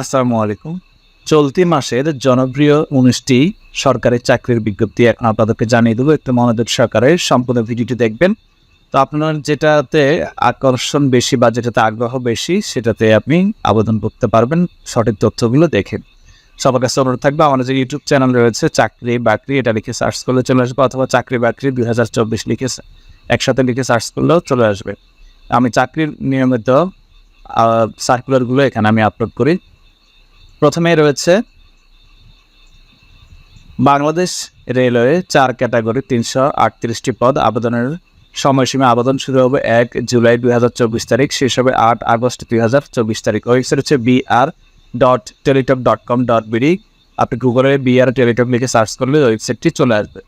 আসসালামু আলাইকুম। চলতি মাসের জনপ্রিয় ১৯টি সরকারি চাকরির বিজ্ঞপ্তি এখন আপনাদেরকে জানিয়ে দেবো। একটু মনোযোগ সহকারে সম্পূর্ণ ভিডিওটি দেখবেন। তো আপনার যেটাতে আকর্ষণ বেশি বা যেটাতে আগ্রহ বেশি সেটাতে আপনি আবেদন করতে পারবেন সঠিক তথ্যগুলো দেখে। সবার কাছে অনুরোধ থাকবে, আমাদের যে ইউটিউব চ্যানেল রয়েছে চাকরি বাকরি, এটা লিখে সার্চ করলে চলে আসবে, অথবা চাকরি বাকরি ২০২৪ লিখে একসাথে লিখে সার্চ করলেও চলে আসবে। আমি চাকরির নিয়মিত সার্কুলারগুলো এখানে আমি আপলোড করি। প্রথমেই রয়েছে বাংলাদেশ রেলওয়ে ৪ ক্যাটাগরি ৩৩৮টি পদ। আবেদনের সময়সীমা আবেদন শুরু হবে ১ জুলাই ২০২৪ তারিখ, শেষ হবে ৮ আগস্ট ২০২৪ তারিখ। ওয়েবসাইট হচ্ছে br.teletalk.com.bd। আপনি গুগলে BR টেলিটক লিখে সার্চ করলে ওয়েবসাইটটি চলে আসবে।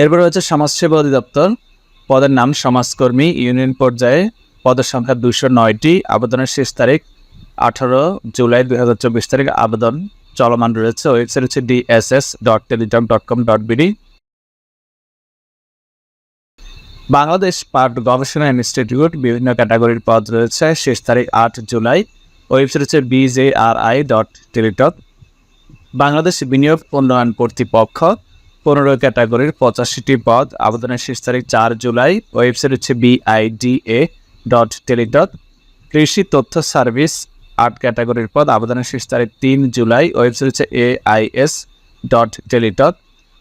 এরপর রয়েছে সমাজসেবা অধিদপ্তর, পদের নাম সমাজকর্মী, ইউনিয়ন পর্যায়ে, পদের সংখ্যা ২০৯টি। আবেদনের শেষ তারিখ ১৮ জুলাই ২০২৪ তারিখ। আবেদন চলমান রয়েছে। ওয়েবসাইট হচ্ছে dss.teletalk.com.bd। বাংলাদেশ পাট গবেষণা ইনস্টিটিউট, বিভিন্ন ক্যাটাগরির পদ রয়েছে, শেষ তারিখ ৮ জুলাই। ওয়েবসাইট হচ্ছে bji.teletalk। বাংলাদেশ বিনিয়োগ উন্নয়ন কর্তৃপক্ষ, ১৫ ক্যাটাগরির ৮৫টি পদ। আবেদনের শেষ তারিখ ৪ জুলাই। ওয়েবসাইট হচ্ছে bida.teletalk। কৃষি তথ্য সার্ভিস, ৮ ক্যাটাগরির পদ। আবেদনের শেষ তারিখ ৩ জুলাই। ওয়েবসাইট হচ্ছে ais.teletalk।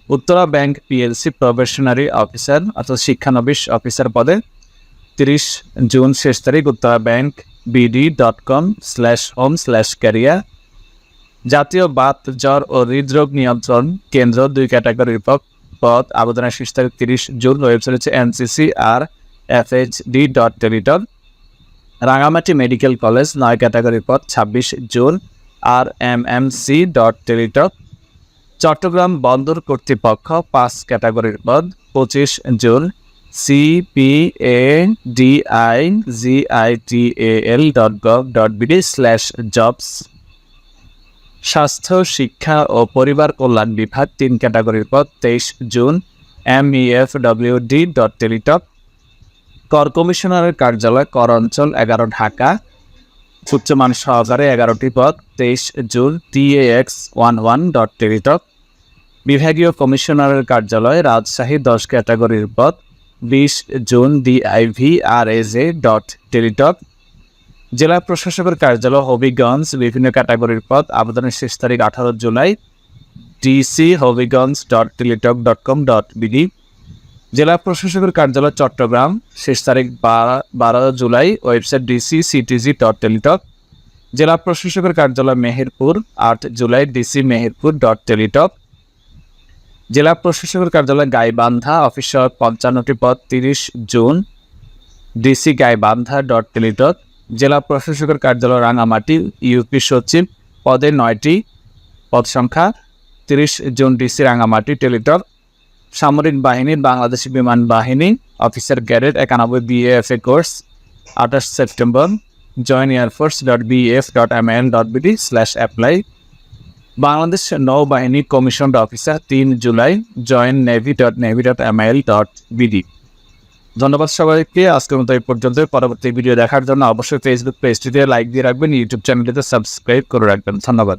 Uttara bank PLC probationary officer অর্থাৎ শিক্ষানবিশ অফিসার পদে ৩০ জুন শেষ তারিখ। Uttara bank bd.com/home/career। জাতীয় বাত জ্বর ও হৃদরোগ নিয়ন্ত্রণ কেন্দ্র, ২ ক্যাটাগরির পদ। আবেদনের শেষ তারিখ ৩০ জুন। ওয়েবসাইট হচ্ছে nccrfhd.teletalk। রাঙামাটি মেডিকেল কলেজ, ৯ ক্যাটাগরির পদ, ২৬ জুন, rmmc.teletalk। চট্টগ্রাম বন্দর কর্তৃপক্ষ, ৫ ক্যাটাগরির পদ, ২৫ জুন, cpagittal.gov.bd/jobs। স্বাস্থ্য শিক্ষা ও পরিবার কল্যাণ বিভাগ, ৩ ক্যাটাগরির পদ, ২৩ জুন, mefwd.teletalk। কর কমিশনারের কার্যালয়, কর অঞ্চল ১১ ঢাকা, উচ্চমান সহকারে ১১টি পদ, ২৩ জুন, tax11.teletalk। বিভাগীয় কমিশনারের কার্যালয় রাজশাহী, ১০ ক্যাটাগরির পদ, ২০ জুন, divaj.teletalk। জেলা প্রশাসকের কার্যালয় হবিগঞ্জ, বিভিন্ন ক্যাটাগরির পদ। আবেদনের শেষ তারিখ ১৮ জুলাই। dchobigons.teletalk.com.bd। জেলা প্রশাসকের কার্যালয় চট্টগ্রাম, শেষ তারিখ ১২ জুলাই। Website dcctg.teletalk। জেলা প্রশাসকের কার্যালয় মেহেরপুর, ৮ জুলাই। dcmeherpur.teletalk। জেলা প্রশাসকের কার্যালয় গাইবান্ধা, অফিস ৫৫টি পদ, ৩০ জুন, dcgaibandha.teletalk। জেলা প্রশাসকের কার্যালয় রাঙামাটি, ইউপি সচিব, পদে 9টি, পদ সংখ্যা ৩০ জুন, ডিসি রাঙামাটি, টেলিটক। সামরিক বাহিনী, বাংলাদেশ বিমান বাহিনী, অফিসার গ্যারেড ৯১ BAFA course, ২৮ September. Join airforce.baf.mil.bd/apply। Bangladesh নৌবাহিনী commission officer, ৩ July. Join navy.navy.mil.bd। ধন্যবাদ সবাইকে। আজকের মতো এই পর্যন্ত। পরবর্তী ভিডিও দেখার জন্য অবশ্যই ফেসবুক পেজটিতে লাইক দিয়ে রাখবেন, ইউটিউব চ্যানেলটিতে সাবস্ক্রাইব করে রাখবেন। ধন্যবাদ।